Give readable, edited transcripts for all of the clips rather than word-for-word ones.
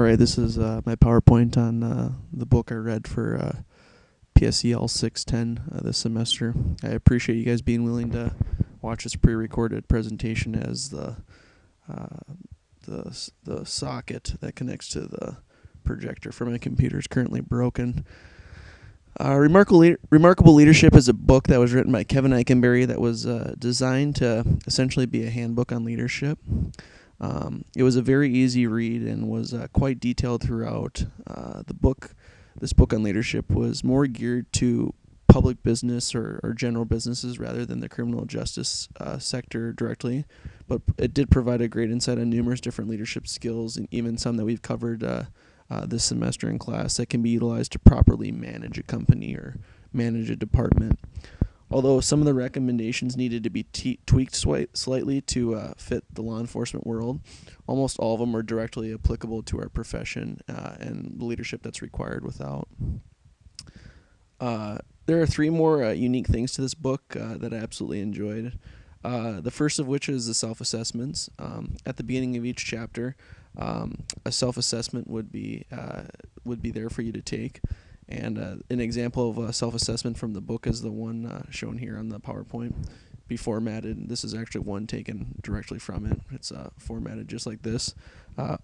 Alright, this is my PowerPoint on the book I read for PSEL 610 this semester. I appreciate you guys being willing to watch this pre-recorded presentation as the socket that connects to the projector for my computer is currently broken. Remarkable Leadership is a book that was written by Kevin Eikenberry that was designed to essentially be a handbook on leadership. It was a very easy read and was quite detailed throughout. This book on leadership was more geared to public business or general businesses rather than the criminal justice sector directly, but it did provide a great insight on numerous different leadership skills and even some that we've covered this semester in class that can be utilized to properly manage a company or manage a department. Although some of the recommendations needed to be tweaked slightly to fit the law enforcement world, almost all of them are directly applicable to our profession and the leadership that's required without. There are three more unique things to this book that I absolutely enjoyed. The first of which is the self-assessments. At the beginning of each chapter, a self-assessment would be there for you to take. And an example of a self-assessment from the book is the one shown here on the PowerPoint. Be formatted. This is actually one taken directly from it. It's formatted just like this.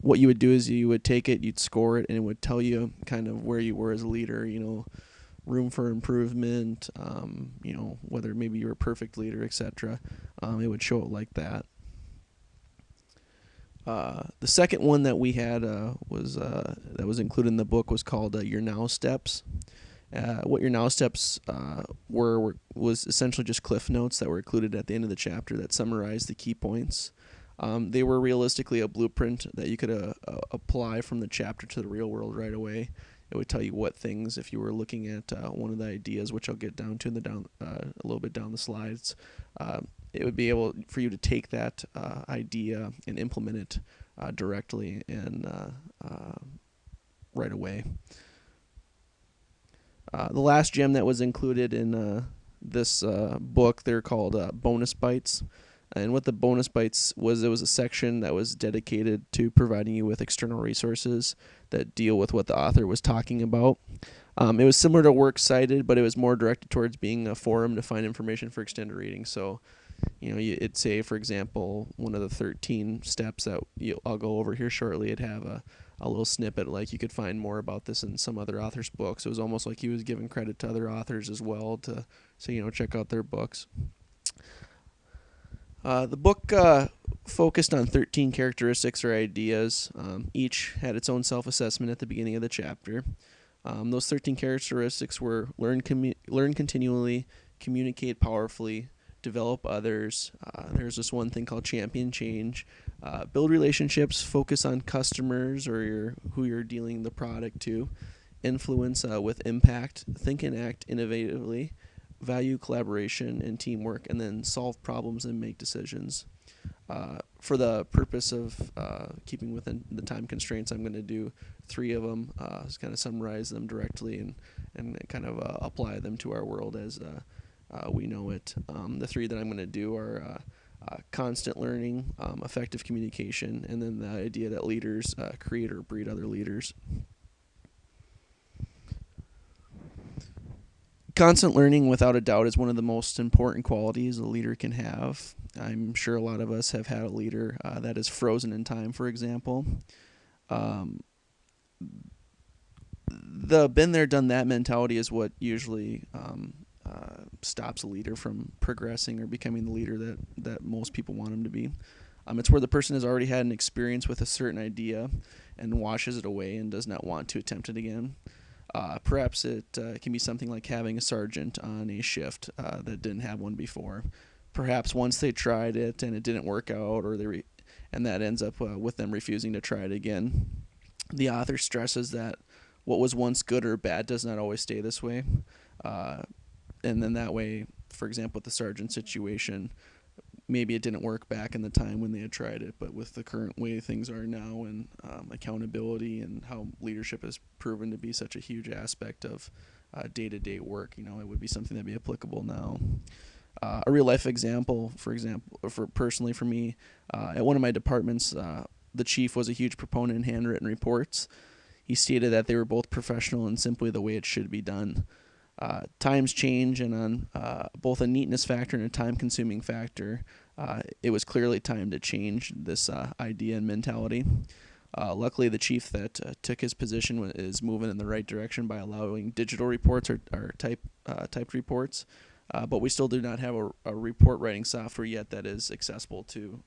What you would do is you would take it, you'd score it, and it would tell you kind of where you were as a leader, room for improvement, whether maybe you're a perfect leader, etc. It would show it like that. The second one that we had that was included in the book was called Your Now Steps. What Your Now Steps was essentially just cliff notes that were included at the end of the chapter that summarized the key points. They were realistically a blueprint that you could apply from the chapter to the real world right away. It would tell you what things, if you were looking at one of the ideas, which I'll get down to a little bit down the slides, it would be able for you to take that idea and implement it directly and right away. The last gem that was included in this book, they're called bonus bites. And what the bonus bites was, it was a section that was dedicated to providing you with external resources that deal with what the author was talking about. It was similar to Works Cited, but it was more directed towards being a forum to find information for extended reading. So, it'd say, for example, one of the 13 steps that I'll go over here shortly, it'd have a little snippet like you could find more about this in some other author's books. It was almost like he was giving credit to other authors as well to say, check out their books. The book focused on 13 characteristics or ideas. Each had its own self-assessment at the beginning of the chapter. Those 13 characteristics were learn continually, communicate powerfully, develop others. There's this one thing called champion change. Build relationships, focus on customers or who you're dealing the product to. Influence with impact, think and act innovatively, value collaboration and teamwork, and then solve problems and make decisions. For the purpose of keeping within the time constraints, I'm going to do three of them, just kind of summarize them directly and kind of apply them to our world as we know it. The three that I'm going to do are constant learning, effective communication, and then the idea that leaders create or breed other leaders. Constant learning, without a doubt, is one of the most important qualities a leader can have. I'm sure a lot of us have had a leader that is frozen in time, for example. The been there, done that mentality is what usually stops a leader from progressing or becoming the leader that most people want him to be. It's where the person has already had an experience with a certain idea and washes it away and does not want to attempt it again. Perhaps it can be something like having a sergeant on a shift that didn't have one before. Perhaps once they tried it and it didn't work out, and that ends up with them refusing to try it again. The author stresses that what was once good or bad does not always stay this way. And then that way, for example, with the sergeant situation, maybe it didn't work back in the time when they had tried it, but with the current way things are now and accountability and how leadership has proven to be such a huge aspect of day-to-day work, it would be something that'd be applicable now. A real life example, for personally for me, at one of my departments, the chief was a huge proponent in handwritten reports. He stated that they were both professional and simply the way it should be done. Times change, and on both a neatness factor and a time-consuming factor, it was clearly time to change this idea and mentality. Luckily, the chief that took his position is moving in the right direction by allowing digital reports or typed reports, but we still do not have a report writing software yet that is accessible to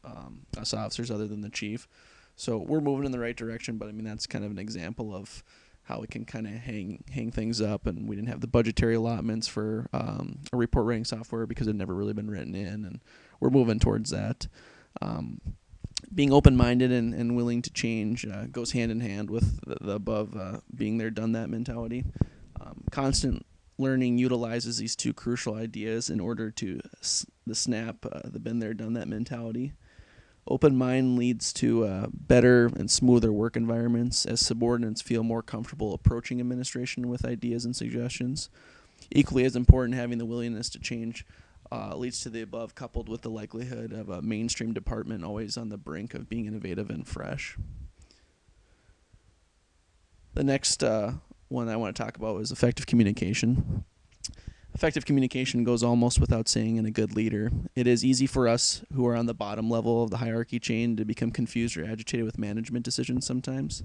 us officers other than the chief. So we're moving in the right direction, but I mean that's kind of an example of how we can kind of hang things up, and we didn't have the budgetary allotments for a report writing software because it had never really been written in, and we're moving towards that. Being open-minded and willing to change goes hand in hand with the above being there, done that mentality. Constant learning utilizes these two crucial ideas in order to the snap, the been there, done that mentality. Open mind leads to better and smoother work environments as subordinates feel more comfortable approaching administration with ideas and suggestions. Equally as important, having the willingness to change leads to the above, coupled with the likelihood of a mainstream department always on the brink of being innovative and fresh. The next one I want to talk about is effective communication. Effective communication goes almost without saying in a good leader. It is easy for us who are on the bottom level of the hierarchy chain to become confused or agitated with management decisions sometimes.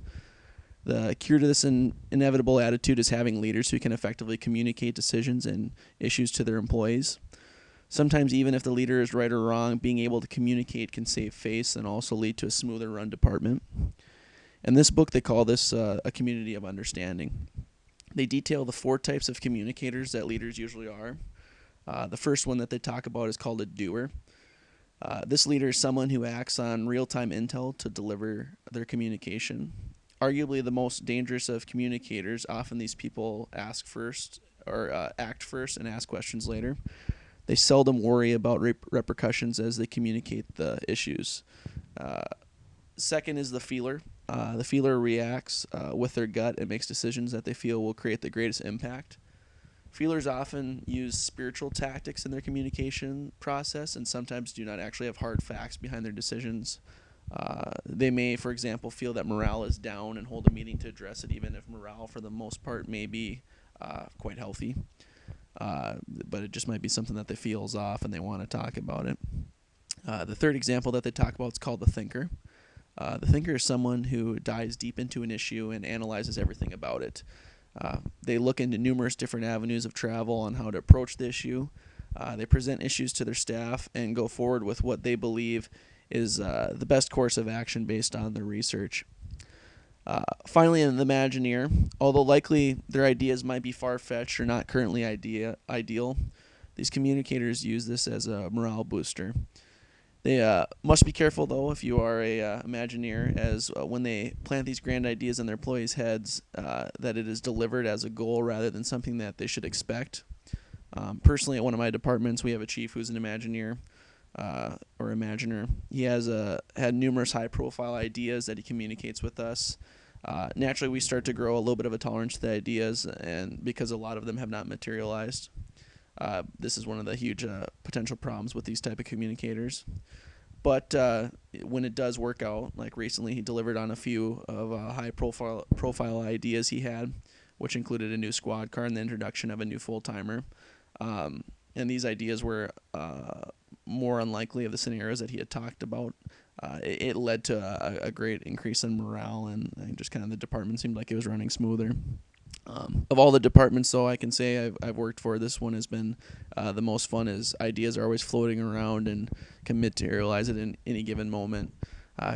The cure to this inevitable attitude is having leaders who can effectively communicate decisions and issues to their employees. Sometimes even if the leader is right or wrong, being able to communicate can save face and also lead to a smoother run department. In this book, they call this a community of understanding. They detail the 4 types of communicators that leaders usually are. The first one that they talk about is called a doer. This leader is someone who acts on real-time intel to deliver their communication. Arguably the most dangerous of communicators, often these people ask first or act first and ask questions later. They seldom worry about repercussions as they communicate the issues. Second is the feeler. The feeler reacts with their gut and makes decisions that they feel will create the greatest impact. Feelers often use spiritual tactics in their communication process and sometimes do not actually have hard facts behind their decisions. They may, for example, feel that morale is down and hold a meeting to address it, even if morale, for the most part, may be quite healthy. But it just might be something that they feel is off and they want to talk about it. The third example that they talk about is called the thinker. The thinker is someone who dives deep into an issue and analyzes everything about it. They look into numerous different avenues of travel on how to approach the issue. They present issues to their staff and go forward with what they believe is the best course of action based on their research. Finally, in the Imagineer, although likely their ideas might be far-fetched or not currently ideal, these communicators use this as a morale booster. They must be careful, though, if you are a Imagineer, as when they plant these grand ideas in their employees' heads, that it is delivered as a goal rather than something that they should expect. Personally, at one of my departments, we have a chief who's an Imagineer, or Imaginer. He has had numerous high-profile ideas that he communicates with us. Naturally, we start to grow a little bit of a tolerance to the ideas, and because a lot of them have not materialized. This is one of the huge potential problems with these type of communicators. But when it does work out, like recently he delivered on a few of high-profile ideas he had, which included a new squad car and the introduction of a new full-timer. And these ideas were more unlikely of the scenarios that he had talked about. It led to a great increase in morale, and just kind of the department seemed like it was running smoother. Of all the departments, though, I can say I've worked for, this one has been the most fun, as ideas are always floating around and can materialize at any given moment.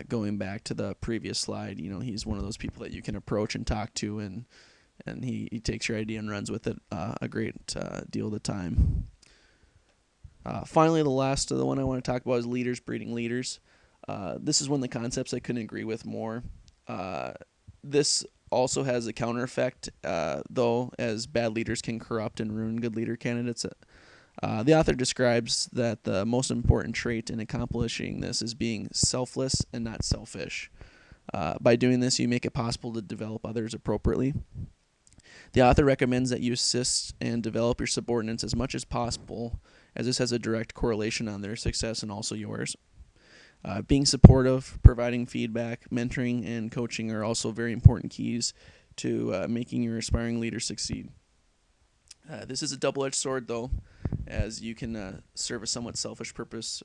Going back to the previous slide, he's one of those people that you can approach and talk to, and he takes your idea and runs with it a great deal of the time. Finally, the one I want to talk about is leaders breeding leaders. This is one of the concepts I couldn't agree with more. This also has a counter effect, though, as bad leaders can corrupt and ruin good leader candidates. The author describes that the most important trait in accomplishing this is being selfless and not selfish. By doing this, you make it possible to develop others appropriately. The author recommends that you assist and develop your subordinates as much as possible, as this has a direct correlation on their success and also yours. Being supportive, providing feedback, mentoring, and coaching are also very important keys to making your aspiring leader succeed. This is a double-edged sword, though, as you can serve a somewhat selfish purpose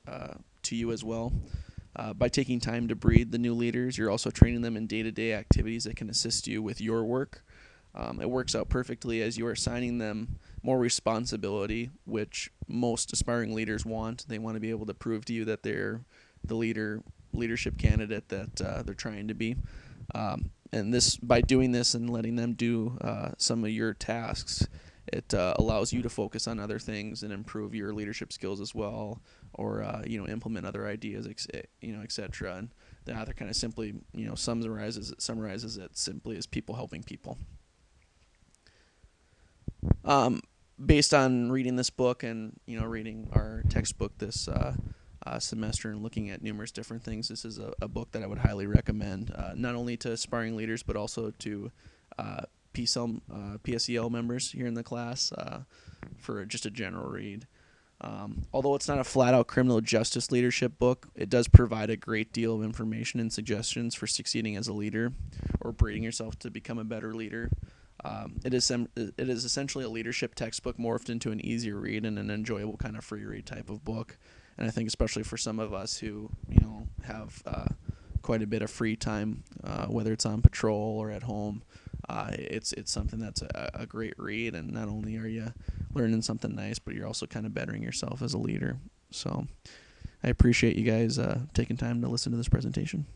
to you as well. By taking time to breed the new leaders, you're also training them in day-to-day activities that can assist you with your work. It works out perfectly as you are assigning them more responsibility, which most aspiring leaders want. They want to be able to prove to you that they're the leadership candidate that they're trying to be. And this, by doing this and letting them do some of your tasks, it allows you to focus on other things and improve your leadership skills as well, or implement other ideas, etc. And the author kind of simply summarizes it simply as people helping people. Based on reading this book and reading our textbook this semester and looking at numerous different things, this is a book that I would highly recommend, not only to aspiring leaders but also to PSEL members here in the class for just a general read. Although it's not a flat-out criminal justice leadership book, it does provide a great deal of information and suggestions for succeeding as a leader or breeding yourself to become a better leader. It is essentially a leadership textbook morphed into an easier read and an enjoyable kind of free read type of book. And I think especially for some of us who have quite a bit of free time, whether it's on patrol or at home, it's something that's a great read. And not only are you learning something nice, but you're also kind of bettering yourself as a leader. So I appreciate you guys taking time to listen to this presentation.